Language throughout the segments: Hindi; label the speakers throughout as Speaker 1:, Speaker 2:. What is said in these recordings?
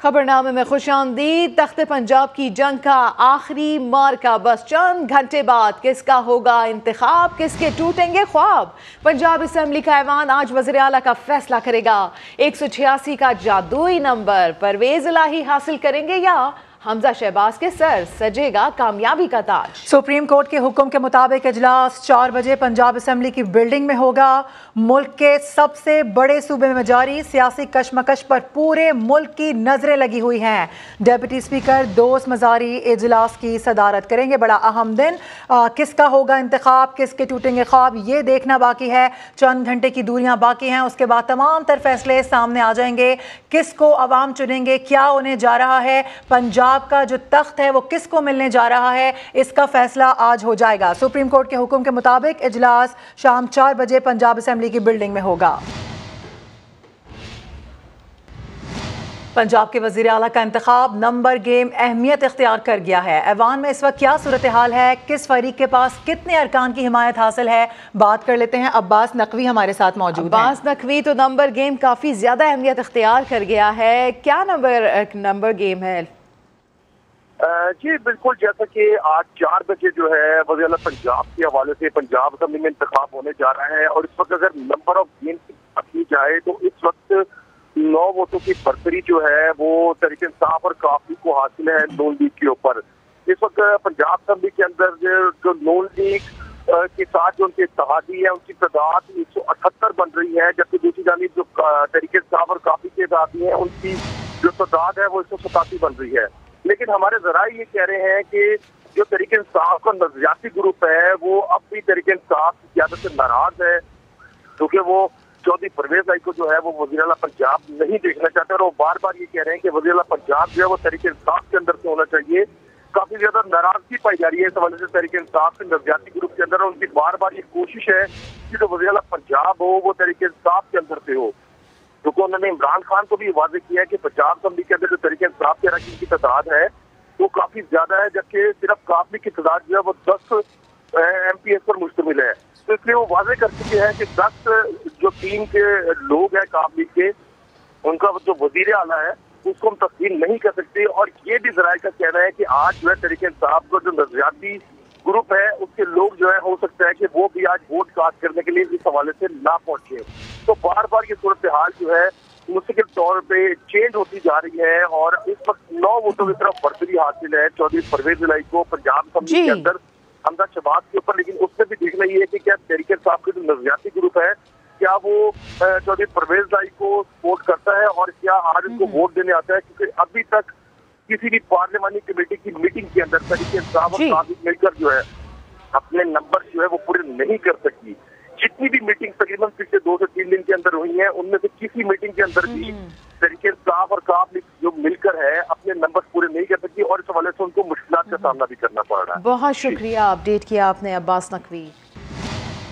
Speaker 1: खबरनामे में खुशामदीद। तख्ते पंजाब की जंग का आखिरी मार्का बस चंद घंटे बाद। किसका होगा इंतखाब, किसके टूटेंगे ख्वाब। पंजाब असेंबली का ऐवान आज वज़ीर आला का फैसला करेगा। 186 का जादुई नंबर परवेज इलाही हासिल करेंगे या हमजा शहबाज के सर सजेगा कामयाबी का ताज। सुप्रीम कोर्ट के हुक्म के मुताबिक इजलास 4 बजे पंजाब असेंबली की बिल्डिंग में होगा। मुल्क के सबसे बड़े सूबे में जारी सियासी कशमकश पर पूरे मुल्क की नजरें लगी हुई हैं। डेप्यूटी स्पीकर दोस्त मजारी इजलास की सदारत करेंगे। बड़ा अहम दिन, किसका होगा इंतखाब, किसके टूटेंगे ख्वाब, ये देखना बाकी है। चंद घंटे की दूरियां बाकी हैं, उसके बाद तमाम तर फैसले सामने आ जाएंगे। किसको अवाम चुनेंगे, क्या होने जा रहा है, पंजाब का जो तख्त है वो किसको मिलने जा रहा है, इसका फैसला आज हो जाएगा। सुप्रीम कोर्ट के हुक्म के मुताबिक इजलास शाम 4 बजे पंजाब असेंबली की बिल्डिंग में होगा। पंजाब के वज़ीर आला का इंतखाब नंबर गेम अहमियत इख्तियार कर गया है। ऐवान में इस वक्त क्या सूरत हाल है, किस फरीक के पास कितने अरकान की हिमायत हासिल है, बात कर लेते हैं। अब्बास नकवी हमारे साथ मौजूद हैं। अब्बास नकवी, तो नंबर गेम काफ़ी ज़्यादा अहमियत इख्तियार कर गया है, क्या नंबर गेम है?
Speaker 2: जी बिल्कुल, जैसा कि आज 4 बजे जो है वज़ीर आला पंजाब के हवाले से पंजाब असेंबली में इंतखाब होने जा रहा है। और इस वक्त अगर नंबर ऑफ गेम की बात की जाए तो इस वक्त 9 वोटों की बरतरी जो है वो तहरीक इंसाफ और काफी को हासिल है नून लीग के ऊपर। इस वक्त पंजाब असेंबली के अंदर जो नून लीग के साथ जो उनके इत्तेहादी है उनकी तादाद 178 बन रही है, जबकि दूसरी जानिब जो तहरीक इंसाफ और काफी के इत्तेहादी है उनकी जो तादाद है वो 187 बन रही है। लेकिन हमारे जराये ये कह रहे हैं कि जो तहरीक इंसाफ का नजरियाती ग्रुप है वो अब भी तहरीक इंसाफ की क़यादत से नाराज है, क्योंकि वो चौधरी परवेज इलाही को जो है वो वज़ीर आला पंजाब नहीं देखना चाहते। और वो बार बार ये कह रहे हैं कि वज़ीर आला पंजाब जो है वो तहरीक इंसाफ के अंदर से होना चाहिए। काफी ज्यादा नाराजगी पाई जा रही है इस हवाले से तहरीक इंसाफ के नजरियाती ग्रुप के अंदर। उनकी बार बार ये कोशिश है कि जो वज़ीर आला पंजाब हो वो तहरीक इंसाफ के अंदर से हो, क्योंकि उन्होंने इमरान खान को भी वाज़ेह किया है कि पंजाब असेंबली के अंदर जो तहरीक इंसाफ के अरकान की तादाद है वो काफी ज्यादा है, जबकि सिर्फ काफी की तादाद जो है वो 10 MPs पर मुश्तमिल है। तो इसलिए वो वाज़ेह कर चुके हैं कि 10 जो टीम के लोग हैं काफी के, उनका जो वजीर आला है उसको हम तस्लीम नहीं कर सकते। और ये भी जराये का कहना है कि आज जो है तहरीक इंसाफ का जो नजरियाती ग्रुप है उसके लोग जो है हो सकता है कि वो भी आज वोट कास्ट करने के लिए इस हवाले से ना पहुंचे। तो बार बार ये सूरत हाल जो है मुस्तकिल तौर पे चेंज होती जा रही है। और इस वक्त 9 वोटों की तरफ बढ़तरी हासिल है चौधरी परवेज इलाही को पंजाब असेंबली के अंदर हमजा शहबाज के ऊपर। लेकिन उसमें भी देखना ये है कि क्या तहरीक इंसाफ का जो नजरियाती ग्रुप है क्या वो चौधरी परवेज इलाही को सपोर्ट करता है और क्या आज उनको वोट देने आता है, क्योंकि अभी तक किसी भी पार्लियामानी कमेटी की मीटिंग के अंदर तहरीक इंसाफ और काफी मिलकर जो है अपने नंबर जो है वो पूरे नहीं कर सकती। जितनी भी मीटिंग तकरीबन पिछले 2 से 3 दिन के अंदर हुई है उनमें से किसी मीटिंग के अंदर भी तहरीक इंसाफ और काफ जो मिलकर है अपने नंबर पूरे नहीं कर सकती और इस हवाले से उनको मुश्किलात का सामना भी करना पड़ रहा है।
Speaker 1: बहुत शुक्रिया, अपडेट किया आपने अब्बास नकवी।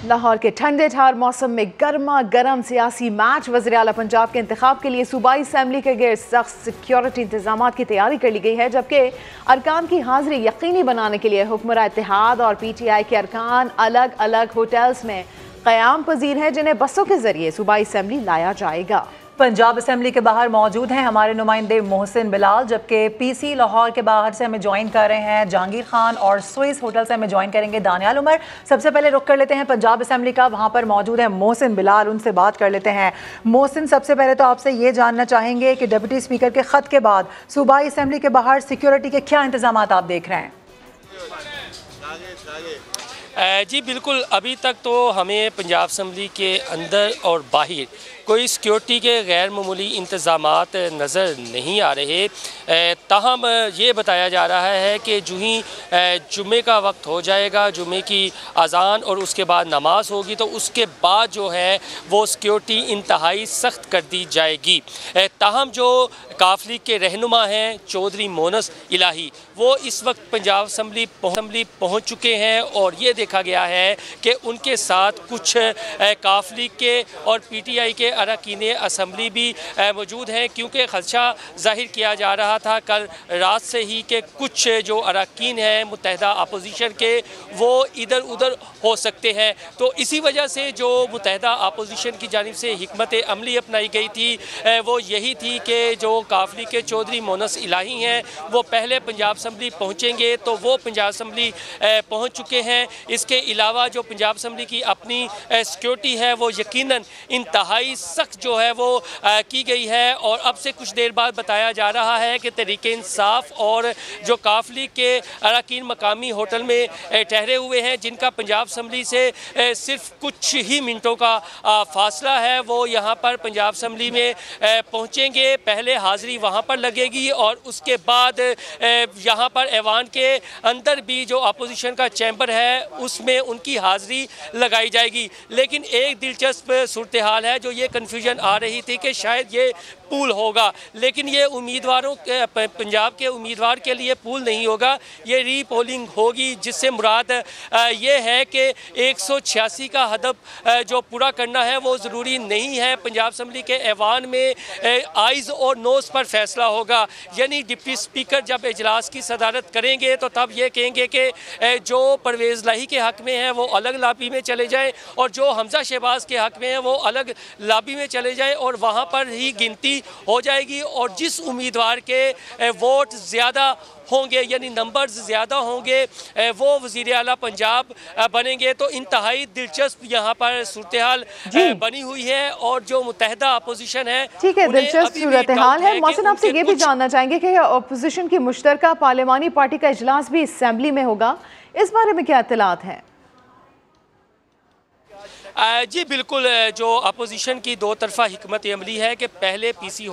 Speaker 1: लाहौर के ठंडे ठार मौसम में गर्मा गर्म सियासी मैच। वज़ीर आला पंजाब के इंतखाब के लिए सूबाई असेंबली के गिर्द सख्त सिक्योरिटी इंतजाम की तैयारी कर ली गई है, जबकि अरकान की हाजिरी यकीनी बनाने के लिए हुक्मरान इत्तेहाद और PTI के अरकान अलग अलग होटल्स में क़याम पजीर हैं, जिन्हें बसों के जरिए सूबाई असेंबली लाया जाएगा। पंजाब असेंबली के बाहर मौजूद हैं हमारे नुमाइंदे मोहसिन बिलाल, जबकि PC लाहौर के बाहर से हमें ज्वाइन कर रहे हैं जहांगीर खान और स्विस होटल से हमें ज्वाइन करेंगे दानियाल उमर। सबसे पहले रुक कर लेते हैं पंजाब असेंबली का, वहाँ पर मौजूद है मोहसिन बिलाल, उनसे बात कर लेते हैं। मोहसिन, सबसे पहले तो आपसे ये जानना चाहेंगे कि डिप्टी स्पीकर के ख़त के बाद सूबाई असेंबली के बाहर सिक्योरिटी के क्या इंतजाम आप देख रहे हैं?
Speaker 3: जी बिल्कुल, अभी तक तो हमें पंजाब असेंबली के अंदर और बाहर कोई सिक्योरिटी के गैर मामूली इंतज़ामात नज़र नहीं आ रहे। ताहम ये बताया जा रहा है कि जो ही जुम्मे का वक्त हो जाएगा, जुम्मे की अज़ान और उसके बाद नमाज होगी, तो उसके बाद जो है वो सिक्योरिटी इंतहाई सख्त कर दी जाएगी। ताहम जो काफ़िले के रहनुमा हैं चौधरी मोनस इलाही, वो इस वक्त पंजाब असेंबली पहुँच चुके हैं और ये देखा गया है कि उनके साथ कुछ काफ लीग के और PTI के अरकान असम्बली भी मौजूद हैं, क्योंकि खदशा जाहिर किया जा रहा था कल रात से ही कि कुछ जो अरकान हैं मुत्तहदा अपोजिशन के वो इधर उधर हो सकते हैं। तो इसी वजह से जो मुत्तहदा अपोजिशन की जानिब से हिकमत अमली अपनाई गई थी वो यही थी कि जो काफ लीग के चौधरी मोनस इलाही हैं वो पहले पंजाब असम्बली पहुँचेंगे, तो वो पंजाब असम्बली पहुँच चुके हैं। इसके अलावा जो पंजाब असम्बली की अपनी सिक्योरिटी है वो यकीनन इंतहाई सख्त जो है वो की गई है। और अब से कुछ देर बाद बताया जा रहा है कि तहरीक इंसाफ और जो काफ लीग के अरकान मकामी होटल में ठहरे हुए हैं, जिनका पंजाब असम्बली से सिर्फ कुछ ही मिनटों का फासला है, वो यहाँ पर पंजाब असम्बली में पहुँचेंगे। पहले हाज़िरी वहाँ पर लगेगी और उसके बाद यहाँ पर ऐवान के अंदर भी जो अपोजिशन का चैम्बर है उसमें उनकी हाज़िरी लगाई जाएगी। लेकिन एक दिलचस्प सूरत हाल है, जो ये कन्फ्यूजन आ रही थी कि शायद ये पूल होगा, लेकिन ये उम्मीदवारों के पंजाब के उम्मीदवार के लिए पूल नहीं होगा, ये री पोलिंग होगी, जिससे मुराद ये है कि 186 का हदफ जो पूरा करना है वो ज़रूरी नहीं है। पंजाब असम्बली के ऐवान में आइज़ और नोज़ पर फैसला होगा, यानी डिप्टी स्पीकर जब इजलास की सदारत करेंगे तो तब ये कहेंगे कि जो परवेज़ लाही के हक़ में है वो अलग लॉबी में चले जाएँ और जो हमजा शहबाज के हक़ में है वो अलग लॉबी में चले जाएँ और वहाँ पर ही गिनती हो जाएगी। और जिस उम्मीदवार के वोट ज़्यादा होंगे यानी नंबर्स ज़्यादा होंगे वो वज़ीर आला पंजाब बनेंगे। तो इंतहाई दिलचस्प यहाँ पर सूरत हाल बनी हुई है और जो मुत्तहदा अपोजिशन है,
Speaker 1: ठीक है, दिलचस्प सूरत हाल है। मौसम आपसे ये भी जानना चाहेंगे कि अपोजिशन की मुश्तरका पार्लिमानी पार्टी का इजलास भी असेंबली में होगा, इस बारे में क्या इत्तलात हैं?
Speaker 3: जी बिल्कुल, जो अपोजिशन की दो तरफ़ा हिकमत अमली है कि पहले PC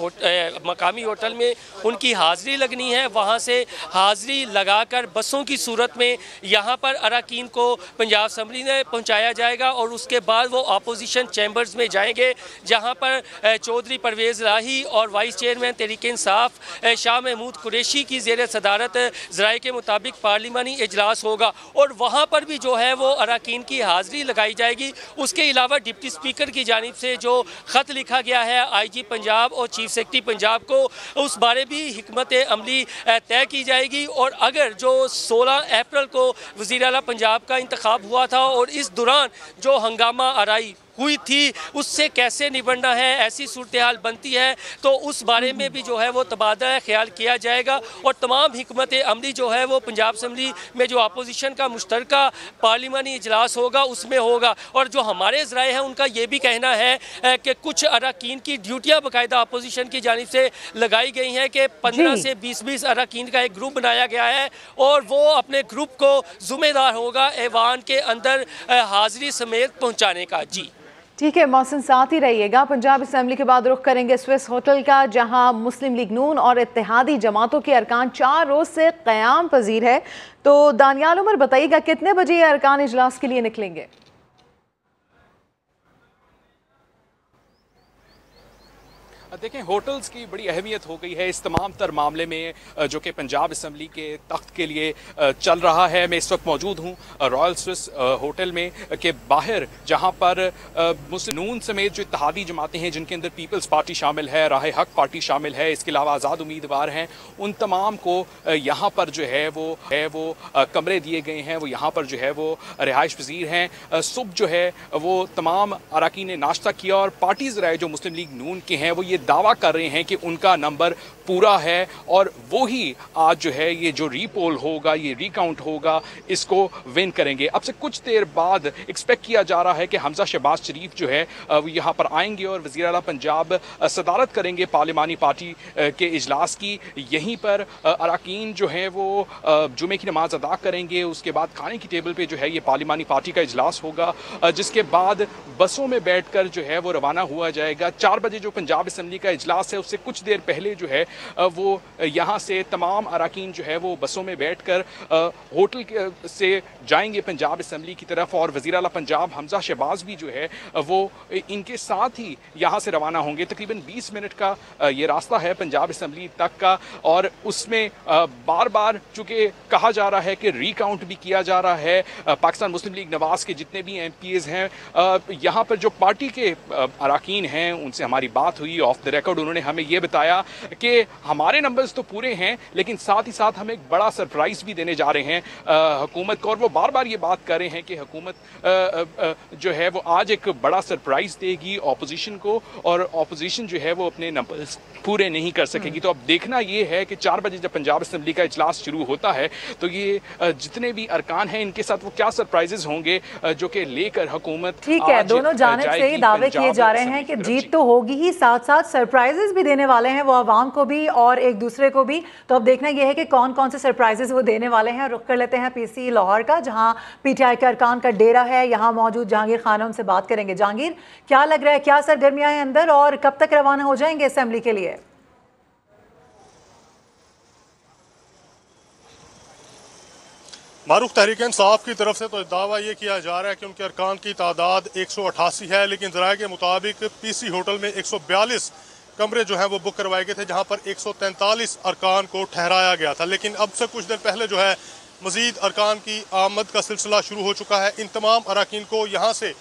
Speaker 3: मकामी होटल में उनकी हाज़िरी लगनी है, वहाँ से हाज़िरी लगाकर बसों की सूरत में यहाँ पर अरकान को पंजाब असम्बली में पहुँचाया जाएगा और उसके बाद वो अपोजिशन चैम्बर्स में जाएंगे, जहाँ पर चौधरी परवेज़ लाही और वाइस चेयरमैन तहरीक इंसाफ शाह महमूद कुरैशी की ज़ेर सदारत ज़राए के मुताबिक पार्लिमानी इजलास होगा और वहाँ पर भी जो है वो अरकान की हाज़िरी लगाई जाएगी। उसके अलावा डिप्टी स्पीकर की जानिब से जो ख़त लिखा गया है IG पंजाब और चीफ सेक्रेटरी पंजाब को, उस बारे भी हिकमत अमली तय की जाएगी। और अगर जो 16 अप्रैल को वज़ीर आला पंजाब का इंतखाब हुआ था और इस दौरान जो हंगामा आराई हुई थी उससे कैसे निपटना है, ऐसी सूरत हाल बनती है तो उस बारे में भी जो है वो तबादला ख्याल किया जाएगा और तमाम हिकमत अमली जो है वो पंजाब असम्बली में जो अपोजिशन का मुश्तरका पार्लिमानी इजलास होगा उसमें होगा। और जो हमारे ज़राए हैं उनका ये भी कहना है कि कुछ अरकान की ड्यूटियाँ बाकायदा अपोजिशन की जानिब से लगाई गई हैं कि 15 से 20 अरकान का एक ग्रुप बनाया गया है और वो अपने ग्रुप को ज़िम्मेदार होगा ऐवान के अंदर हाज़िरी समेत पहुँचाने का। जी
Speaker 1: ठीक है, मौसम साथ ही रहिएगा। पंजाब असम्बली के बाद रुख करेंगे स्विस होटल का, जहां मुस्लिम लीग नून और इत्तेहादी जमातों के अरकान 4 रोज से क़याम पजीर है। तो दानियाल उमर बताइएगा कितने बजे ये अरकान इजलास के लिए निकलेंगे?
Speaker 4: देखें, होटल्स की बड़ी अहमियत हो गई है इस तमाम तर मामले में जो कि पंजाब असम्बली के तख्त के लिए चल रहा है। मैं इस वक्त मौजूद हूँ रॉयल स्विस होटल में के बाहर, जहाँ पर मुस्लिम नून समेत जो इत्तेहादी जमातें हैं जिनके अंदर पीपल्स पार्टी शामिल है, राह हक पार्टी शामिल है, इसके अलावा आज़ाद उम्मीदवार हैं, उन तमाम को यहाँ पर जो है वो कमरे दिए गए हैं। वो यहाँ पर जो है वो रिहाइश पजीर हैं। सुबह जो है वो तमाम अरकान ने नाश्ता किया और पार्टी ज़राए जो मुस्लिम लीग नून के हैं वो ये दावा कर रहे हैं कि उनका नंबर पूरा है और वो ही आज जो है ये जो रीपोल होगा, ये रिकाउंट होगा, इसको विन करेंगे। अब से कुछ देर बाद एक्सपेक्ट किया जा रहा है कि हमजा शहबाज शरीफ जो है वो यहाँ पर आएंगे और वज़ीर आला पंजाब सदारत करेंगे पार्लिमानी पार्टी के इजलास की। यहीं पर अरकान जो है वो जुमे की नमाज अदा करेंगे। उसके बाद खाने की टेबल पे जो है ये पार्लिमानी पार्टी का इजलास होगा, जिसके बाद बसों में बैठ कर जो है वो रवाना हुआ जाएगा। 4 बजे जो पंजाब असम्बली का इजलास है उससे कुछ देर पहले जो है वो यहाँ से तमाम अरकान जो है वो बसों में बैठकर होटल से जाएंगे पंजाब असम्बली की तरफ, और वज़ीर आला पंजाब हमजा शहबाज भी जो है वो इनके साथ ही यहाँ से रवाना होंगे। तकरीबन 20 मिनट का ये रास्ता है पंजाब असम्बली तक का, और उसमें बार बार चूँकि कहा जा रहा है कि रिकाउंट भी किया जा रहा है। पाकिस्तान मुस्लिम लीग नवाज़ के जितने भी MPs हैं, यहाँ पर जो पार्टी के अरकान हैं उनसे हमारी बात हुई ऑफ द रिकॉर्ड। उन्होंने हमें ये बताया कि हमारे नंबर्स तो पूरे हैं, लेकिन साथ ही साथ हम एक बड़ा सरप्राइज़ भी देने जा रहे हैं हुकूमत को, और वो बार बार ये बात कर रहे हैं कि हुकूमत जो है वो आज एक बड़ा सरप्राइज़ देगी ऑपोजिशन को, और ऑपोजिशन जो है वो अपने नंबर्स पूरे नहीं कर सकेगी। तो अब देखना ये है कि 4 बजे जब पंजाब असम्बली का इजलास शुरू होता है तो ये जितने भी अरकान हैं इनके साथ वो क्या सरप्राइजेस होंगे जो कि लेकर हुकूमत।
Speaker 1: ठीक है, दोनों जानिब से ही दावे किए जा रहे हैं कि जीत तो होगी ही, साथ साथ सरप्राइजेस भी देने वाले हैं वो आवाम को भी और एक दूसरे को भी। तो अब देखना यह है कि कौन कौन से सरप्राइजेस वो देने वाले हैं। रुख कर लेते हैं PC लाहौर का, जहां PTI के अरकान का डेरा है। यहाँ मौजूद जहांगीर खान उनसे बात करेंगे। जहांगीर, क्या लग रहा है, क्या सरगर्मियां हैं अंदर और कब तक रवाना हो जाएंगे असेंबली के लिए?
Speaker 5: मारूफ तहरीक इंसाफ की तरफ से तो दावा ये किया जा रहा है कि उनके अरकान की तादाद 188 है, लेकिन ज़राए के मुताबिक PC होटल में 142 कमरे जो हैं वो बुक करवाए गए थे, जहां पर 143 अरकान को ठहराया गया था। लेकिन अब से कुछ देर पहले जो है मजीद अरकान की आमद का सिलसिला शुरू हो चुका है। इन तमाम अरकान को यहाँ से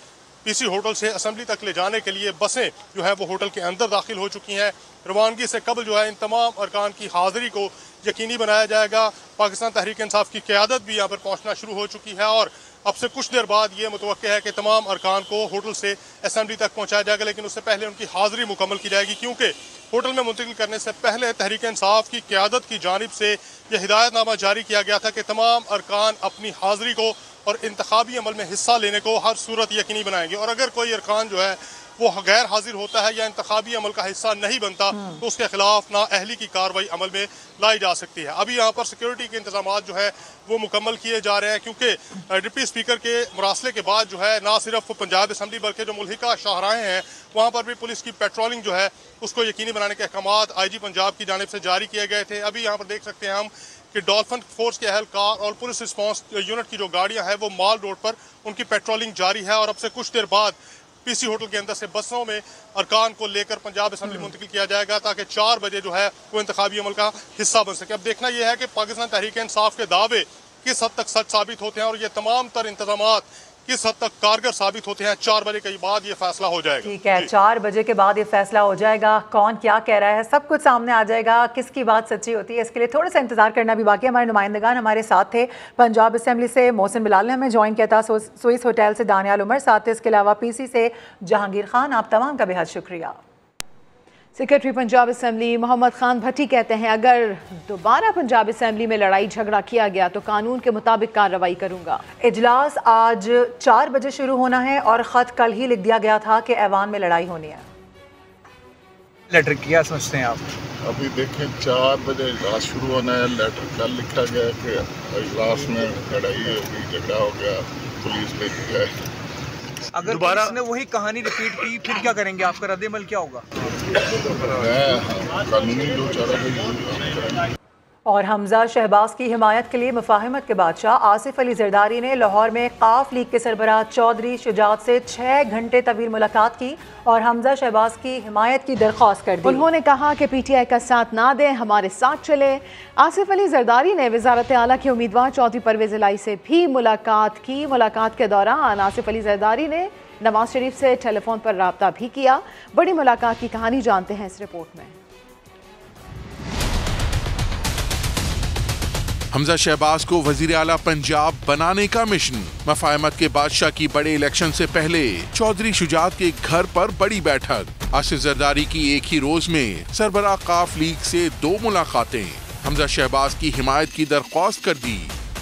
Speaker 5: PC होटल से असम्बली तक ले जाने के लिए बसें जो है वो होटल के अंदर दाखिल हो चुकी हैं। रवानगी से कबल जो है इन तमाम अरकान की हाज़िरी को यकीनी बनाया जाएगा। पाकिस्तान तहरीक इंसाफ की क़यादत भी यहाँ पर पहुँचना शुरू हो चुकी है, और अब से कुछ देर बाद ये मुतवक्के है कि तमाम अरकान को होटल से असम्बली तक पहुँचाया जाएगा। लेकिन उससे पहले उनकी हाज़िरी मुकम्मल की जाएगी, क्योंकि होटल में मुंतकिल करने से पहले तहरीक इंसाफ की क़यादत की जानिब से यह हिदायतनामा जारी किया गया था कि तमाम अरकान अपनी हाज़िरी को और इंतखाबी अमल में हिस्सा लेने को हर सूरत यकीनी बनाएंगे, और अगर कोई अरकान जो है वो गैर हाजिर होता है या इंतखाबी अमल का हिस्सा नहीं बनता तो उसके खिलाफ नाअहली की कार्रवाई अमल में लाई जा सकती है। अभी यहाँ पर सिक्योरिटी के इंतजाम जो है वो मुकम्मल किए जा रहे हैं, क्योंकि डिप्टी स्पीकर के मुरासले के बाद जो है ना सिर्फ पंजाब असम्बली बल्कि जो मुल्हिका शाहराएँ हैं वहाँ पर भी पुलिस की पेट्रोलिंग जो है उसको यकीनी बनाने के अहकामात IG पंजाब की जानिब से जारी किए गए थे। अभी यहाँ पर देख सकते हैं हम कि डॉल्फिन फोर्स के अहलकार और पुलिस रिस्पांस यूनिट की जो गाड़ियां हैं वो माल रोड पर उनकी पेट्रोलिंग जारी है, और अब से कुछ देर बाद PC होटल के अंदर से बसों में अरकान को लेकर पंजाब असम्बली मुंतकिल किया जाएगा, ताकि 4 बजे जो है वो इंतखाबी अमल का हिस्सा बन सके। अब देखना यह है कि पाकिस्तान तहरीक इंसाफ के दावे किस हद तक सच साबित होते हैं और ये तमाम तर इंतजामात किस हद तक कारगर साबित होते हैं। 4 बजे के बाद ये फैसला हो जाएगा।
Speaker 1: ठीक है, 4 बजे के बाद ये फैसला हो जाएगा। कौन क्या कह रहा है सब कुछ सामने आ जाएगा, किसकी बात सच्ची होती है इसके लिए थोड़ा सा इंतजार करना भी बाकी। हमारे नुमाइंदगान हमारे साथ थे पंजाब असम्बली से मोहसिन बिलाल ने हमें ज्वाइन किया था, स्विस होटल से दानियाल उमर साथ थे, इसके अलावा PC से जहांगीर खान। आप तमाम का बेहद शुक्रिया। सेक्रेटरी पंजाब असम्बली मोहम्मद खान भट्टी कहते हैं अगर दोबारा पंजाब असम्बली में लड़ाई झगड़ा किया गया तो कानून के मुताबिक कार्रवाई करूंगा। इजलास आज 4 बजे शुरू होना है और ख़त कल ही लिख दिया गया था कि ऐवान में लड़ाई होनी है।
Speaker 6: लेटर क्या समझते हैं आप?
Speaker 7: अभी देखें 4 बजे इजलास शुरू होना है, लेटर कल लिखा गया कि इजलास में लड़ाई होगी, झगड़ा हो गया, पुलिस भेजी जाए।
Speaker 6: अगर दोबारा ने वही कहानी रिपीट की फिर क्या करेंगे? आपका रद्द-ए-अमल क्या होगा?
Speaker 7: कानूनी जो चारा
Speaker 1: और हमजा शहबाज की हिमायत के लिए मुफाहमत के बादशाह आसिफ अली जरदारी ने लाहौर में काफ लीग के सरबराह चौधरी शुजात से 6 घंटे तवील मुलाकात की और हमजा शहबाज की हिमायत की दरख्वास्त कर दी। उन्होंने कहा कि PTI का साथ ना दें, हमारे साथ चले। आसिफ अली जरदारी ने वजारत आला के उम्मीदवार चौधरी परवेज इलाही से भी मुलाकात की। मुलाकात के दौरान आसिफ अली जरदारी ने नवाज शरीफ से टेलीफोन पर रब्ता भी किया। बड़ी मुलाकात की कहानी जानते हैं इस रिपोर्ट में।
Speaker 8: हमजा शहबाज को वजीर आला पंजाब बनाने का मिशन। मफाहमत के बादशाह की बड़े इलेक्शन से पहले चौधरी शुजात के घर पर बड़ी बैठक। आसिफ जरदारी की एक ही रोज में सरबराह काफ लीग से 2 मुलाकातें। हमजा शहबाज की हिमायत की दरख्वास्त कर दी।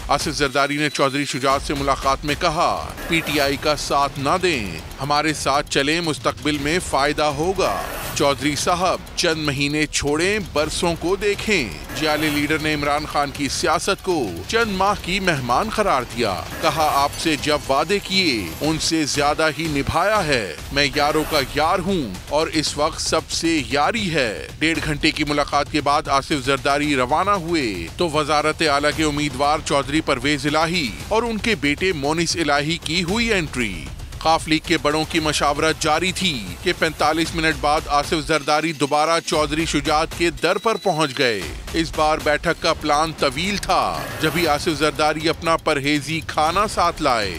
Speaker 8: आसिफ जरदारी ने चौधरी शुजात से मुलाकात में कहा, पीटीआई का साथ ना दें, हमारे साथ चलें, मुस्तकबिल में फायदा होगा। चौधरी साहब चंद महीने छोड़ें, बरसों को देखें। जियाले लीडर ने इमरान खान की सियासत को चंद माह की मेहमान करार दिया। कहा, आपसे जब वादे किए उनसे ज्यादा ही निभाया है। मैं यारों का यार हूँ और इस वक्त सबसे यारी है। 1.5 घंटे की मुलाकात के बाद आसिफ जरदारी रवाना हुए तो वजारत आला के उम्मीदवार चौधरी परवेज इलाही और उनके बेटे मोनिस इलाही की हुई एंट्री। काफ लीग के बड़ों की मशावरत जारी थी कि 45 मिनट बाद आसिफ जरदारी दोबारा चौधरी शुजात के दर पर पहुंच गए। इस बार बैठक का प्लान तवील था, जब भी आसिफ जरदारी अपना परहेजी खाना साथ लाए।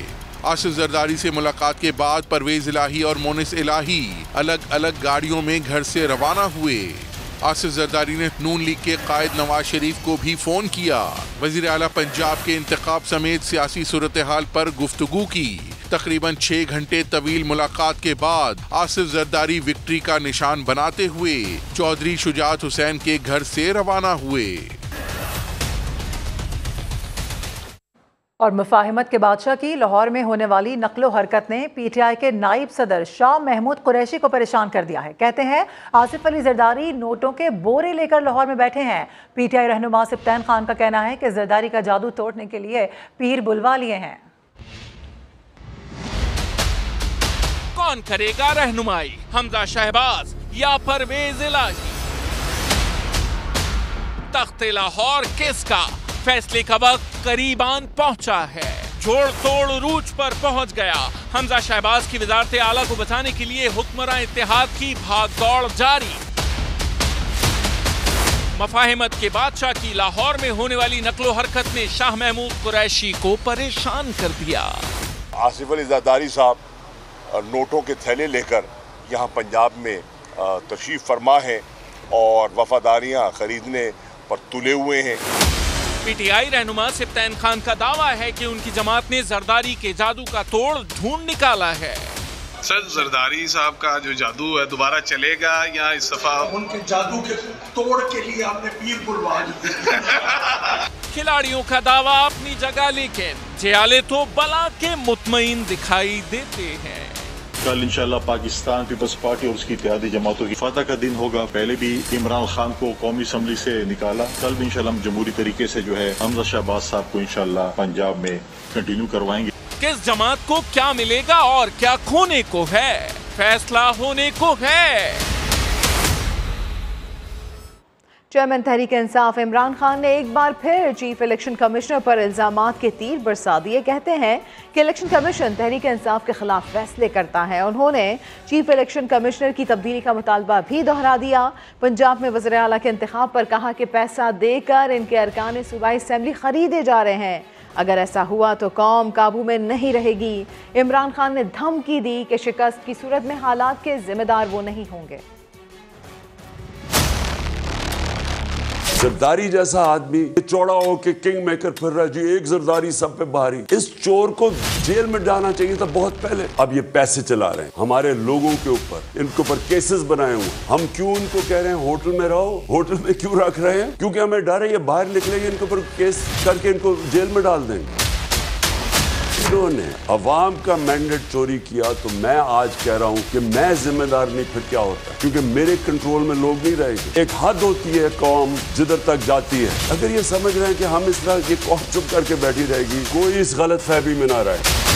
Speaker 8: आसिफ जरदारी से मुलाकात के बाद परवेज इलाही और मोनिस इलाही अलग अलग गाड़ियों में घर से रवाना हुए। आसिफ जरदारी ने नून लीग के कायद नवाज शरीफ को भी फोन किया। वजीर आला पंजाब के इंतखाब समेत सियासी सूरत हाल पर गुफ्तगू की। तकरीबन 6 घंटे तवील मुलाकात के बाद आसिफ जरदारी विक्ट्री का निशान बनाते हुए चौधरी शुजात हुसैन के घर से रवाना हुए।
Speaker 1: और मुफाहिमत के बादशाह की लाहौर में होने वाली नकलो हरकत ने पीटीआई के नाइब सदर शाह महमूद कुरैशी को परेशान कर दिया है। कहते हैं आसिफ अली जरदारी नोटों के बोरे लेकर लाहौर में बैठे हैं। पीटीआई रहनुमा सिप्तान खान का कहना है कि जरदारी का जादू तोड़ने के लिए पीर बुलवा लिए हैं।
Speaker 4: कौन करेगा रहनुमाई, हमजा शहबाज या परवेज इलाही? तख्ते लाहौर किसका? फैसले का वक्त करीबान पहुंचा है। जोड़ तोड़ रूज पर पहुंच गया। हमजा शहबाज की वजारत आला को बचाने के लिए हुक्मरान इत्तेहाद की भाग दौड़ जारी। मफाहिमत के बादशाह की लाहौर में होने वाली नकलो हरकत ने शाह महमूद कुरैशी को परेशान कर दिया।
Speaker 9: आसिफ अली जरदारी साहब नोटों के थैले लेकर यहाँ पंजाब में तशरीफ फरमा है और वफादारियाँ खरीदने पर तुले हुए हैं।
Speaker 4: पीटीआई रहनुमा सिप्तान खान का दावा है कि उनकी जमात ने जरदारी के जादू का तोड़ ढूंढ निकाला है।
Speaker 10: सर, जरदारी साहब का जो जादू है दोबारा चलेगा या इस दफा?
Speaker 11: उनके जादू के तोड़ के लिए आपने पीर बुलवा लिया।
Speaker 4: खिलाड़ियों का दावा अपनी जगह, लेकिन जियाले तो बला के मुतमईन दिखाई देते हैं।
Speaker 12: कल इंशाल्लाह पाकिस्तान पीपल्स पार्टी और उसकी इत्तेहादी जमातों की फतह का दिन होगा। पहले भी इमरान खान को कौमी असम्बली से निकाला, कल भी इंशाल्लाह हम जमहूरी तरीके से जो है हमजा शहबाज साहब को इंशाल्लाह पंजाब में कंटिन्यू करवाएंगे।
Speaker 4: किस जमात को क्या मिलेगा और क्या खोने को है, फैसला होने को है।
Speaker 1: चेयरमैन तहरीक इंसाफ इमरान खान ने एक बार फिर चीफ इलेक्शन कमिश्नर पर इल्जामात के तीर बरसा दिए। कहते हैं कि इलेक्शन कमीशन तहरीक इंसाफ के खिलाफ फैसले करता है। उन्होंने चीफ इलेक्शन कमिश्नर की तब्दीली का मुतालबा भी दोहरा दिया। पंजाब में वज़ीर आला के इंतखाब पर कहा कि पैसा देकर इनके अरकान सूबाई असम्बली खरीदे जा रहे हैं। अगर ऐसा हुआ तो कौम काबू में नहीं रहेगी। इमरान खान ने धमकी दी कि शिकस्त की सूरत में हालात के जिम्मेदार वो नहीं होंगे।
Speaker 13: जरदारी जैसा आदमी चौड़ा होके किंग मेकर फिर रहा है जी, एक जरदारी सब पे भारी। इस चोर को जेल में जाना चाहिए था बहुत पहले। अब ये पैसे चला रहे हैं हमारे लोगों के ऊपर, इनके ऊपर केसेस बनाए हुए। हम क्यों इनको कह रहे हैं होटल में रहो? होटल में क्यों रख रहे हैं? क्योंकि हमें डर है ये बाहर निकलेंगे, इनके ऊपर केस करके इनको जेल में डाल देंगे। इन्होंने अवाम का मैंडेट चोरी किया तो मैं आज कह रहा हूं कि मैं जिम्मेदार नहीं, फिर क्या होता है? क्योंकि मेरे कंट्रोल में लोग नहीं रहेंगे। एक हद होती है कौम जिधर तक जाती है। अगर ये समझ रहे हैं कि हम इस तरह ये कौम चुप करके बैठी रहेगी, कोई इस गलत फहमी में ना रहे।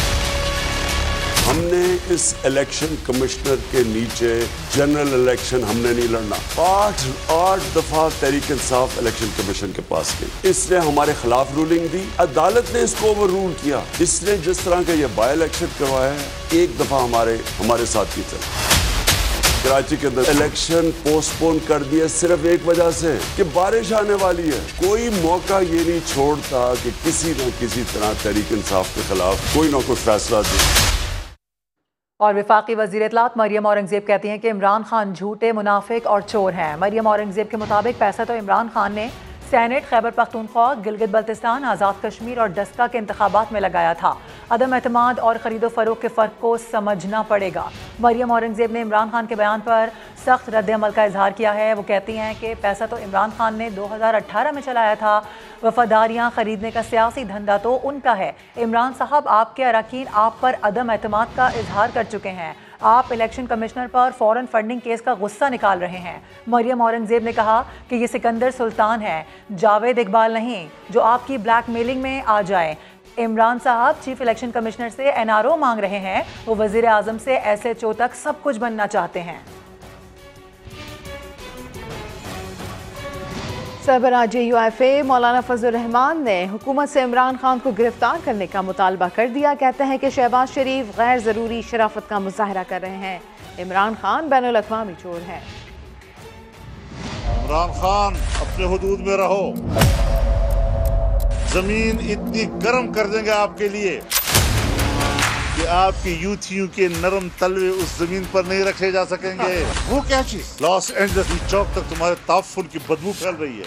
Speaker 13: हमने इस इलेक्शन कमिश्नर के नीचे जनरल इलेक्शन हमने नहीं लड़ना। 8 दफा तहरीक इंसाफ इलेक्शन कमीशन के पास गई, इसने हमारे खिलाफ रूलिंग दी, अदालत ने इसको ओवर रूल किया। इसने जिस तरह का ये बाय इलेक्शन करवाया है, एक दफा हमारे साथ की तरह कराची के अंदर इलेक्शन पोस्टपोन कर दिया सिर्फ एक वजह से कि बारिश आने वाली है। कोई मौका ये नहीं छोड़ता कि किसी न किसी तरह तहरीक इंसाफ के खिलाफ कोई ना कोई फैसला दे।
Speaker 1: और वफाकी वज़ीर इत्तलात मरियम औरंगज़ेब कहती हैं कि इमरान खान झूठे, मुनाफिक और चोर हैं। मरियम औरंगज़ेब के मुताबिक पैसा तो इमरान खान ने सेनेट, खैबर पख्तूनख्वा, गिलगित बल्तिस्तान, आज़ाद कश्मीर और डस्का के इंतखाबात में लगाया था। अदम एतमाद और ख़रीदो फ़रोख्त के फ़र्क को समझना पड़ेगा। मरियम औरंगज़ेब ने इमरान खान के बयान पर
Speaker 14: सख्त रद्द-ए-अमल का इजहार किया है। वो कहती हैं कि पैसा तो इमरान खान ने 2018 में चलाया था, वफादारियाँ खरीदने का सियासी धंधा तो उनका है। इमरान साहब, आपके अरकान आप पर अदम एतमाद का इजहार कर चुके हैं। आप इलेक्शन कमिश्नर पर फॉरेन फंडिंग केस का गुस्सा निकाल रहे हैं। मरियम औरंगजेब ने कहा कि ये सिकंदर सुल्तान है, जावेद इकबाल नहीं, जो आपकी ब्लैकमेलिंग में आ जाए। इमरान साहब चीफ इलेक्शन कमिश्नर से NRO मांग रहे हैं, वो वजीर आजम से SHO तक सब कुछ बनना चाहते हैं।
Speaker 1: सरबराह JUIFA मौलाना फजल रहमान ने हुकूमत से इमरान खान को गिरफ्तार करने का मुतालबा कर दिया। कहते हैं कि शहबाज शरीफ गैर ज़रूरी शराफत का मुजाहरा कर रहे हैं। इमरान खान बैनुल अक़वामी चोर है।
Speaker 15: इमरान खान, अपने हुदूद में रहो। जमीन इतनी गर्म कर देंगे आपके लिए कि आपके यूथियों के नरम तलवे उस जमीन पर नहीं रखे जा सकेंगे। वो क्या चीज? लॉस एंजल्स चौक तक तुम्हारे ताफुन की बदबू फैल रही है।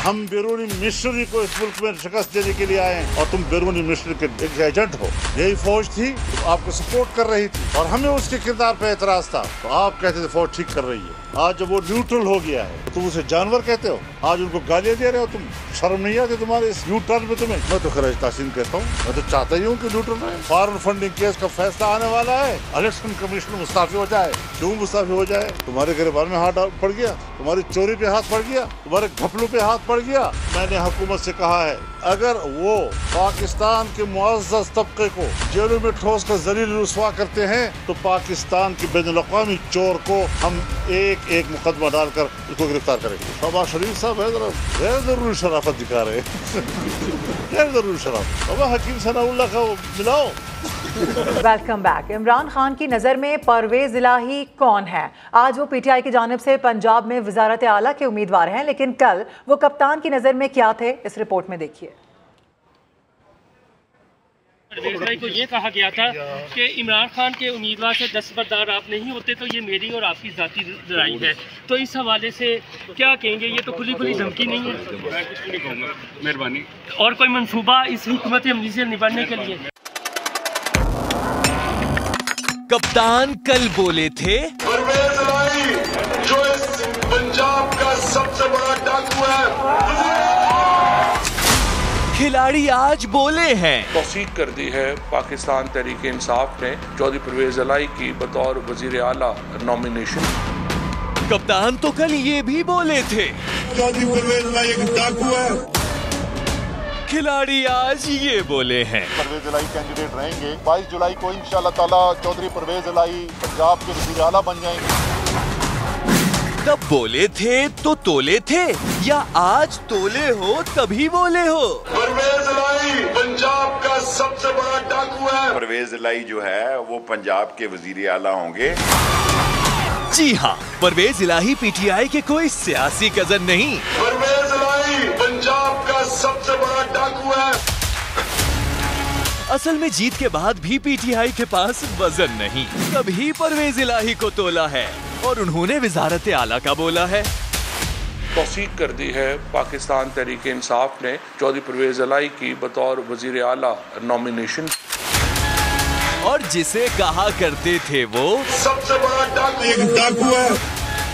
Speaker 15: हम बैरूनी मिशनरी को इस मुल्क में शिकस्त देने के लिए आए और तुम बैरूनी मिशनरी के एक एजेंट हो। यही फौज थी तो आपको सपोर्ट कर रही थी और हमें उसके किरदार पे एतराज था, तो आप कहते थे फौज ठीक कर रही है। आज जब वो न्यूट्रल हो गया है तो तुम उसे जानवर कहते हो। आज उनको गालियां दे रहे हो तुम। शर्म नहीं आती तुम्हारे इस यू टर्न में तुम्हें? मैं तो खराज तासीन कहता हूँ, मैं तो चाहता ही हूँ कि न्यूट्रल रहे। फॉरेन फंडिंग केस का फैसला आने वाला है। इलेक्शन कमिश्नर मुस्ताफी हो जाए। क्यों मुस्ताफी हो जाए? तुम्हारे गिरबान में हाथ पड़ गया, तुम्हारी चोरी पे हाथ पड़ गया, तुम्हारे घपलों पे हाथ पड़ गया। मैंने हुकूमत से कहा है, अगर वो पाकिस्तान के मुअज़्ज़ज़ तबके को जेलों में ठोस कर ज़लील रुस्वा करते हैं तो पाकिस्तान के बैनुल-अक़वामी चोर को हम एक एक मुकदमा डालकर उसको गिरफ्तार करेंगे। शहबाज शरीफ साहब गैर ज़रूरी शराफत दिखा रहे हैं। गैर ज़रूरी शराफत। अब हकीम सनाउल्लाह का मिलाओ।
Speaker 14: Welcome back. इमरान खान की नज़र में परवेज़ इलाही कौन है? आज वो PTI की जानिब से पंजाब में वज़ारत आला के उम्मीदवार हैं, लेकिन कल वो कप्तान की नज़र में क्या थे, इस रिपोर्ट में देखिए।
Speaker 3: परवेज़ भाई को ये कहा गया था कि इमरान खान के उम्मीदवार से दस्तबरदार आप नहीं होते तो ये मेरी और आपकी ज़ाती लड़ाई है, तो इस हवाले से क्या कहेंगे? ये तो खुली खुली धमकी नहीं है?
Speaker 10: मैं कुछ नहीं कहूँगा, मेहरबानी।
Speaker 3: और कोई मंसूबा इस हुकूमत अमली से निपटने के लिए?
Speaker 16: कप्तान कल बोले थे
Speaker 11: परवेज़ इलाही जो इस पंजाब का सबसे बड़ा डाकू है।
Speaker 16: खिलाड़ी आज बोले हैं
Speaker 17: तौसीक कर दी है पाकिस्तान तहरीक इंसाफ ने चौधरी परवेज़ इलाही की बतौर वजीर आला नॉमिनेशन।
Speaker 16: कप्तान तो कल ये भी बोले थे
Speaker 11: चौधरी परवेज़ इलाही एक डाकू है।
Speaker 16: खिलाड़ी आज ये बोले हैं
Speaker 18: परवेज़ इलाही कैंडिडेट रहेंगे। 22 जुलाई को इंशाअल्लाह ताला चौधरी परवेज़ इलाही पंजाब के वज़ीर आला बन जाएंगे।
Speaker 16: तब बोले थे तो तोले थे, या आज तोले हो तभी बोले हो?
Speaker 11: परवेज़ इलाही पंजाब का सबसे बड़ा डाकू है।
Speaker 19: परवेज़ इलाही जो है वो पंजाब के वज़ीर आला होंगे।
Speaker 16: जी हाँ, परवेज़ इलाही PTI के कोई सियासी कज़न नहीं।
Speaker 11: परवेज़ इलाही पंजाब का सबसे बड़ा डाकू है।
Speaker 16: असल में जीत के बाद भी PTI के पास वजन नहीं, तभी परवेज़ इलाही को तोला है और उन्होंने वज़ारत आला का बोला है।
Speaker 17: तौसीक कर दी है पाकिस्तान तहरीक इंसाफ ने चौधरी परवेज़ इलाही की बतौर वजीर आला नॉमिनेशन।
Speaker 16: और जिसे कहा करते थे वो
Speaker 11: सबसे बड़ा डाकू, एक डाकू है।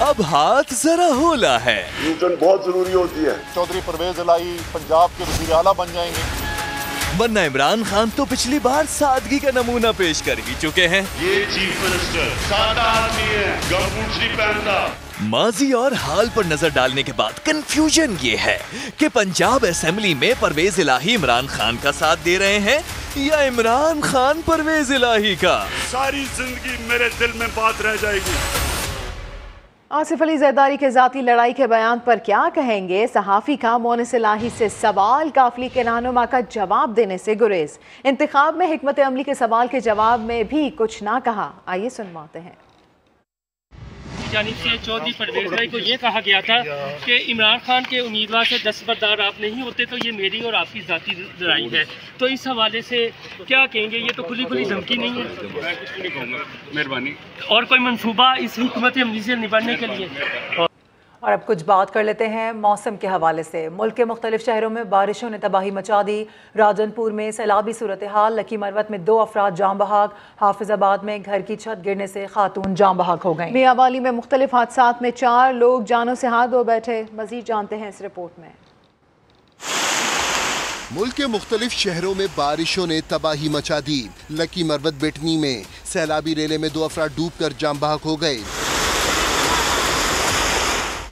Speaker 16: अब हाथ जरा होला है।
Speaker 18: न्यूटन बहुत जरूरी होती है। चौधरी परवेज़ इलाही पंजाब के वज़ीर आला बन जाएंगे।
Speaker 16: वरना इमरान खान तो पिछली बार सादगी का नमूना पेश कर ही चुके हैं।
Speaker 11: ये चीफ मिनिस्टर सादा आदमी है, गमबूट नहीं पहनता।
Speaker 16: माजी और हाल पर नजर डालने के बाद कंफ्यूजन ये है कि पंजाब असेंबली में परवेज़ इलाही इमरान खान का साथ दे रहे हैं या इमरान खान परवेज़ इलाही का।
Speaker 11: सारी जिंदगी मेरे दिल में बात रह जाएगी।
Speaker 1: आसिफ अली ज़रदारी के ज़ाती लड़ाई के बयान पर क्या कहेंगे? सहाफ़ी का मोनिस इलाही से सवाल, काफली के रहनुमा का जवाब देने से गुरेज। इंतखाब में हिकमत अमली के सवाल के जवाब में भी कुछ ना कहा। आइए सुनवाते हैं।
Speaker 3: जानिब से चौधरी परवेज़ भाई को ये कहा गया था कि इमरान खान के उम्मीदवार से दस्तबरदार आप नहीं होते तो ये मेरी और आपकी ज़ाती लड़ाई है, तो इस हवाले से क्या कहेंगे? ये तो खुली खुली धमकी नहीं है?
Speaker 10: मैं कुछ नहीं कहूँगा, मेहरबानी।
Speaker 3: और कोई मंसूबा इस हुकूमत अमली से निपटने के लिए?
Speaker 14: और अब कुछ बात कर लेते हैं मौसम के हवाले से। मुल्क के मुख्तलिफ शहरों में बारिशों ने तबाही मचा दी। राजनपुर में सैलाबी सूरत हाल, लकी मरवत में 2 अफराद जाम बहक, हाफिजाबाद में घर की छत गिरने से खातून जाम बहक हो गई।
Speaker 1: मियांवाली में मुख्तलिफ हादसात में 4 लोग जानों से हाथ धो बैठे। मजीद जानते हैं इस रिपोर्ट में।
Speaker 20: मुल्क के मुख्तलिफ शहरों में बारिशों ने तबाही मचा दी। लकी मरवत बेटनी में सैलाबी रेले में 2 अफराद डूबकर जाम बहक हो गए।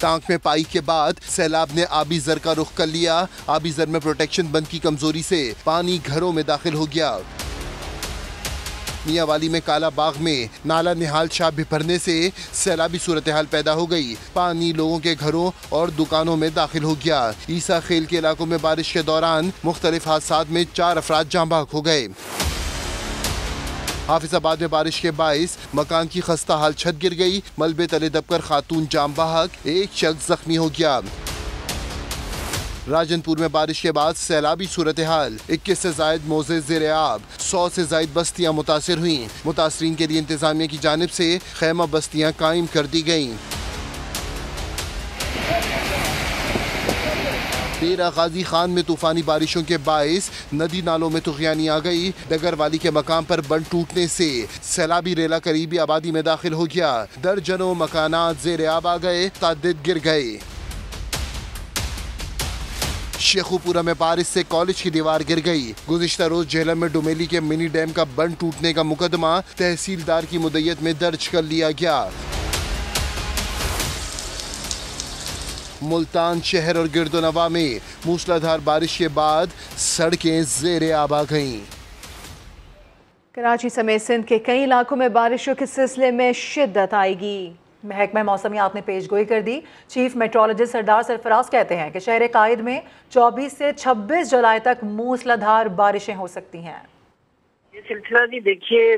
Speaker 20: टांक में पाई के बाद सैलाब ने आबी जर का रुख कर लिया। आबी जर में प्रोटेक्शन बंद की कमजोरी से पानी घरों में दाखिल हो गया। मियांवाली में काला बाग में नाला निहाल शाह बिफरने से सैलाबी सूरत हाल पैदा हो गई। पानी लोगों के घरों और दुकानों में दाखिल हो गया। ईसा खेल के इलाकों में बारिश के दौरान मुख्तलिफ हादसात में 4 अफराद जाम बहक हो गए। हाफिजाबाद में बारिश के बाइस मकान की खस्ता हाल छत गिर गई। मलबे तले दबकर खातून जाम बहक, एक शख्स जख्मी हो गया। राजनपुर में बारिश के बाद सैलाबी सूरत हाल, 21 से जायद मौजे ज़ेर आब, 100 से जायद बस्तियां मुतासिर हुई। मुतासरीन के लिए इंतजामिया की जानिब से खैमा बस्तियां कायम कर दी गयी। डेरा गाजी खान में तूफानी बारिशों के बाइस नदी नालों में तुग़यानी आ गई। डगरवाली के मकाम पर बंद टूटने से सैलाबी रेला करीबी आबादी में दाखिल हो गया। दर्जनों मकानात ज़ेर आब आ गए, तादाद गिर गए। शेखुपुरा में बारिश से कॉलेज की दीवार गिर गई। गुज़िश्ता रोज झेलम में डुमेली के मिनी डैम का बंद टूटने का मुकदमा तहसीलदार की मुद्दत में दर्ज कर लिया गया। मुल्तान शहर और गिरदोनवा में मूसलाधार बारिश के बाद सड़कें ज़ेरे आब आ गईं।
Speaker 1: कराची समेत सिंध के कई इलाकों में बारिशों के सिलसिले में शिद्दत आएगी।
Speaker 14: महकमा मौसमियात ने पेशगोई कर दी। चीफ मेट्रोलॉजिस्ट सरदार सरफराज कहते हैं कि शहर कायद में 24 से 26 जुलाई तक मूसलाधार बारिशें हो सकती हैं।
Speaker 21: ये सिलसिला जी देखिए,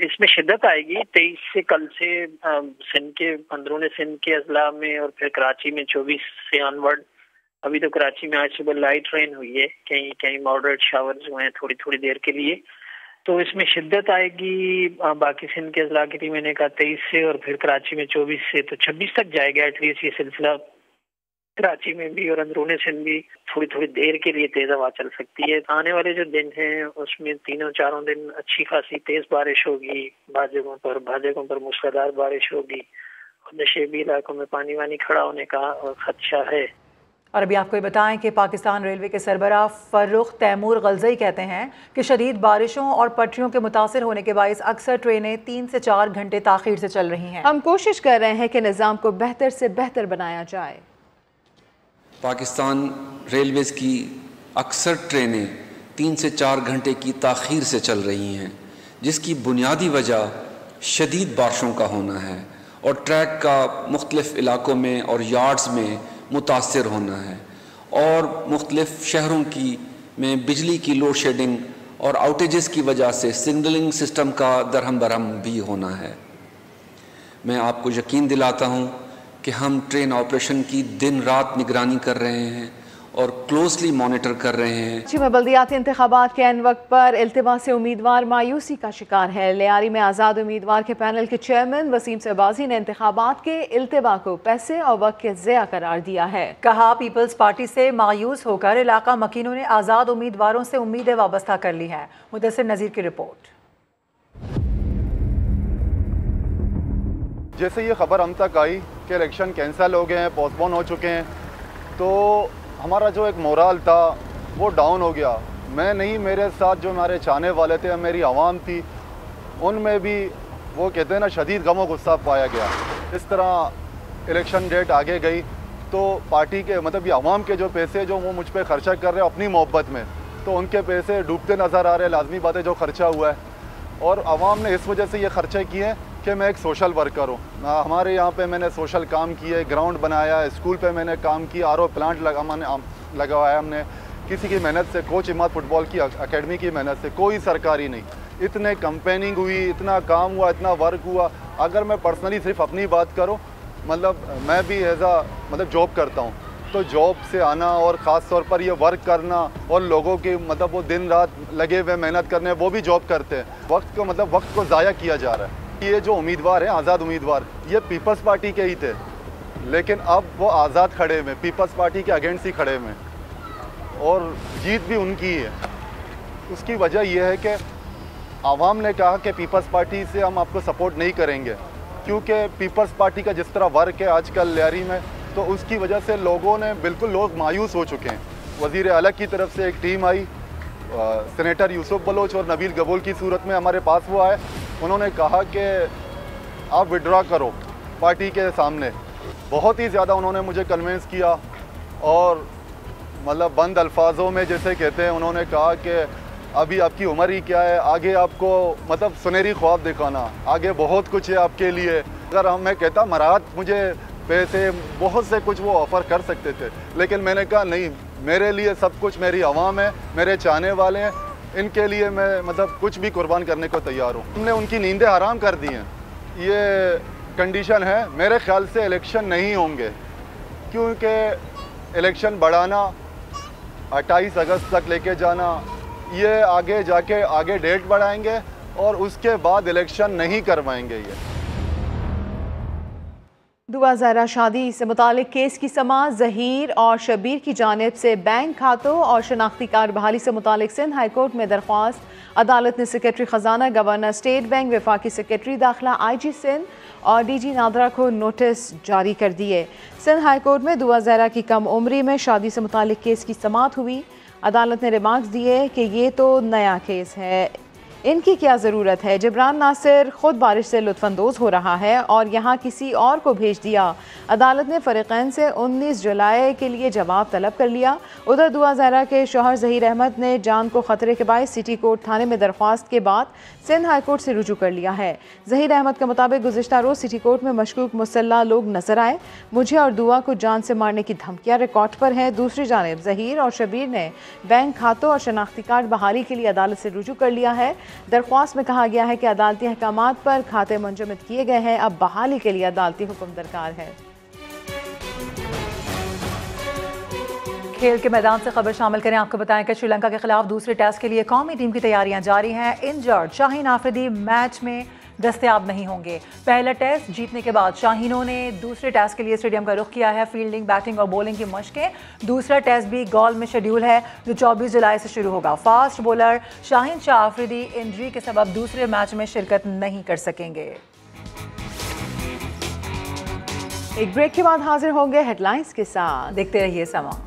Speaker 21: इसमें शिद्दत आएगी 23 से कल से सिंध के अंदरूनी सिंध के अजला में और फिर कराची में 24 से ऑनवर्ड। अभी तो कराची में आज सुबह लाइट रेन हुई है, कहीं कहीं मॉडरेट शावर्स हुए हैं थोड़ी थोड़ी देर के लिए, तो इसमें शिद्दत आएगी। बाकी सिंध के अजला की मैंने कहा 23 से और फिर कराची में 24 से तो 26 तक जाएगा एटलीस्ट ये सिलसिला। कराची में भी और अंदरूनी सिंध भी थोड़ी थोड़ी देर के लिए तेज हवा चल सकती है। आने वाले जो दिन हैं उसमें 3-4 दिन अच्छी खासी तेज बारिश होगी। बाद जगहों पर मूसलाधार बारिश होगी और नशेबी इलाकों में पानी वानी खड़ा होने का खदशा है।
Speaker 14: और अभी आपको ये बताएं कि पाकिस्तान रेलवे के सरबराह फर्रुख तैमूर गलजई कहते हैं कि शदीद बारिशों और पटरियों के मुतासिर होने के बायस अक्सर ट्रेनें 3 से 4 घंटे ताखीर से चल रही हैं।
Speaker 1: हम कोशिश कर रहे हैं कि निज़ाम को बेहतर से बेहतर बनाया जाए।
Speaker 22: पाकिस्तान रेलवेज़ की अक्सर ट्रेनें 3 से 4 घंटे की ताख़ीर से चल रही हैं, जिसकी बुनियादी वजह शदीद बारिशों का होना है और ट्रैक का मुख्तलिफ़ इलाकों में और यार्ड्स में मुतासिर होना है और मुख्तलिफ़ शहरों की में बिजली की लोड शेडिंग और आउटेजेस की वजह से सिग्नलिंग सिस्टम का दरहम बरहम भी होना है। मैं आपको यकीन दिलाता हूँ कि हम ट्रेन ऑपरेशन की दिन रात निगरानी कर रहे हैं और क्लोजली मॉनिटर कर रहे हैं।
Speaker 1: कराची में बल्दियाती इंतखाबात के ऐन वक्त पर इल्तिवा से उम्मीदवार मायूसी का शिकार है। लियारी में आज़ाद उम्मीदवार के पैनल के चेयरमैन वसीम शहबाजी ने इंतखाबात के इल्तिवा को पैसे और वक्त के ज़िया करार दिया है।
Speaker 14: कहा पीपल्स पार्टी से मायूस होकर इलाका मकीनों ने आज़ाद उम्मीदवारों से उम्मीदें वाबस्ता कर ली हैं। मुदस्सिर नज़ीर की रिपोर्ट।
Speaker 18: जैसे ये खबर हम तक आई कि इलेक्शन कैंसिल हो गए हैं, पोस्टपोन हो चुके हैं, तो हमारा जो एक मोराल था वो डाउन हो गया। मैं नहीं, मेरे साथ जो हमारे चाहने वाले थे, मेरी आवाम थी, उनमें भी वो कहते हैं ना शदीद गम गुस्सा पाया गया। इस तरह इलेक्शन डेट आगे गई तो पार्टी के मतलब ये आवाम के जो पैसे जो वो मुझ पर खर्चा कर रहे हैं अपनी मोहब्बत में, तो उनके पैसे डूबते नज़र आ रहे हैं। लाजमी बात है जो खर्चा हुआ है और आवाम ने इस वजह से ये खर्चे किए हैं कि मैं एक सोशल वर्कर हूँ। हमारे यहाँ पे मैंने सोशल काम किए, ग्राउंड बनाया, स्कूल पे मैंने काम किया, RO प्लांट लगवाया हमने, किसी की मेहनत से, कोच इमाद फुटबॉल की अकेडमी की मेहनत से, कोई सरकारी नहीं। इतने कंपेनिंग हुई, इतना काम हुआ, इतना वर्क हुआ। अगर मैं पर्सनली सिर्फ अपनी बात करूँ, मतलब मैं भी मतलब जॉब करता हूँ, तो जॉब से आना और ख़ास तौर पर ये वर्क करना और लोगों के मतलब वो दिन रात लगे हुए मेहनत करने, वो भी जॉब करते हैं, वक्त को ज़ाया किया जा रहा है। ये जो उम्मीदवार हैं, आज़ाद उम्मीदवार, ये पीपल्स पार्टी के ही थे। लेकिन अब वो आज़ाद खड़े में, पीपल्स पार्टी के अगेंस्ट ही खड़े में, और जीत भी उनकी है। उसकी वजह यह है कि आवाम ने कहा कि पीपल्स पार्टी से हम आपको सपोर्ट नहीं करेंगे, क्योंकि पीपल्स पार्टी का जिस तरह वर्क है आजकल लियारी में, तो उसकी वजह से लोगों ने बिल्कुल लोग मायूस हो चुके हैं। वज़ीर आला की तरफ से एक टीम आई, सेनेटर यूसुफ बलोच और नबील गबूल की सूरत में हमारे पास वो आए। उन्होंने कहा कि आप विड्रॉ करो पार्टी के सामने। बहुत ही ज़्यादा उन्होंने मुझे कन्विंस किया, और मतलब बंद अल्फाजों में जैसे कहते हैं, उन्होंने कहा कि अभी आपकी उम्र ही क्या है, आगे आपको मतलब सुनहरी ख्वाब दिखाना, आगे बहुत कुछ है आपके लिए। अगर मैं कहता मराहत मुझे पैसे बहुत से कुछ वो ऑफ़र कर सकते थे, लेकिन मैंने कहा नहीं, मेरे लिए सब कुछ मेरी आवाम है, मेरे चाहने वाले हैं, इनके लिए मैं मतलब कुछ भी कुर्बान करने को तैयार हूँ। हमने उनकी नींदें हराम कर दी हैं, ये कंडीशन है। मेरे ख्याल से इलेक्शन नहीं होंगे, क्योंकि इलेक्शन बढ़ाना, 28 अगस्त तक लेके जाना, ये आगे जाके आगे डेट बढ़ाएंगे और उसके बाद इलेक्शन नहीं करवाएंगे। ये
Speaker 1: दुआ ज़हरा शादी से मुतालिक केस की समाअत ज़हीर और शबीर की जानिब से बैंक खातों और शनाख्ती कार्ड बहाली से मुतालिक सिंध हाई कोर्ट में दरख्वास्त। अदालत ने सेक्रेटरी ख़जाना, गवर्नर स्टेट बैंक, वफाकी सेक्रेटरी दाखिला, IG सिंध और DG नादरा को नोटिस जारी कर दिए। सिंध हाई कोर्ट में दुआ ज़हरा की कम उम्री में शादी से मुतालिक केस की समाअत हुई। अदालत ने रिमार्क्स दिए कि ये तो नया केस है, इनकी क्या ज़रूरत है। जिब्रान नासिर ख़ुद बारिश से लुत्फ़अंदोज़ हो रहा है और यहाँ किसी और को भेज दिया। अदालत ने फ़रीक़ैन से 19 जुलाई के लिए जवाब तलब कर लिया। उधर दुआ ज़हरा के शौहर ज़हीर अहमद ने जान को ख़तरे के बायस सिटी कोर्ट थाने में दरख्वास्त के बाद सिंध हाई कोर्ट से रुजू कर लिया है। ज़हीर अहमद के मुताबिक गुज़िश्ता रोज़ सिटी कोर्ट में मशकूक मुसल्ला लोग नजर आए। मुझे और दुआ को जान से मारने की धमकियाँ रिकॉर्ड पर हैं। दूसरी जानिब ज़हीर और शबीर ने बैंक खातों और शनाख्ती कार्ड बहाली के लिए अदालत से रुजू कर लिया है। दरख्वास्त में कहा गया है कि अदालती अहकामात पर खाते मुंजमद किए गए हैं, अब बहाली के लिए अदालती हुक्म दरकार है।
Speaker 14: खेल के मैदान से खबर शामिल करें। आपको बताएं कि श्रीलंका के खिलाफ दूसरे टेस्ट के लिए कौमी टीम की तैयारियां जारी हैं। इंजर्ड शाहीन आफरीदी मैच में दस्तयाब नहीं होंगे। पहला टेस्ट जीतने के बाद शाहीनों ने दूसरे टेस्ट के लिए स्टेडियम का रुख किया है। फील्डिंग, बैटिंग और बॉलिंग की मशकें। दूसरा टेस्ट भी गॉल में शेड्यूल है, जो 24 जुलाई से शुरू होगा। Fast bowler Shaheen Shah Afridi injury के सबब दूसरे मैच में शिरकत नहीं कर सकेंगे।
Speaker 1: एक ब्रेक के बाद हाजिर होंगे हेडलाइंस के साथ,
Speaker 14: देखते रहिए समा।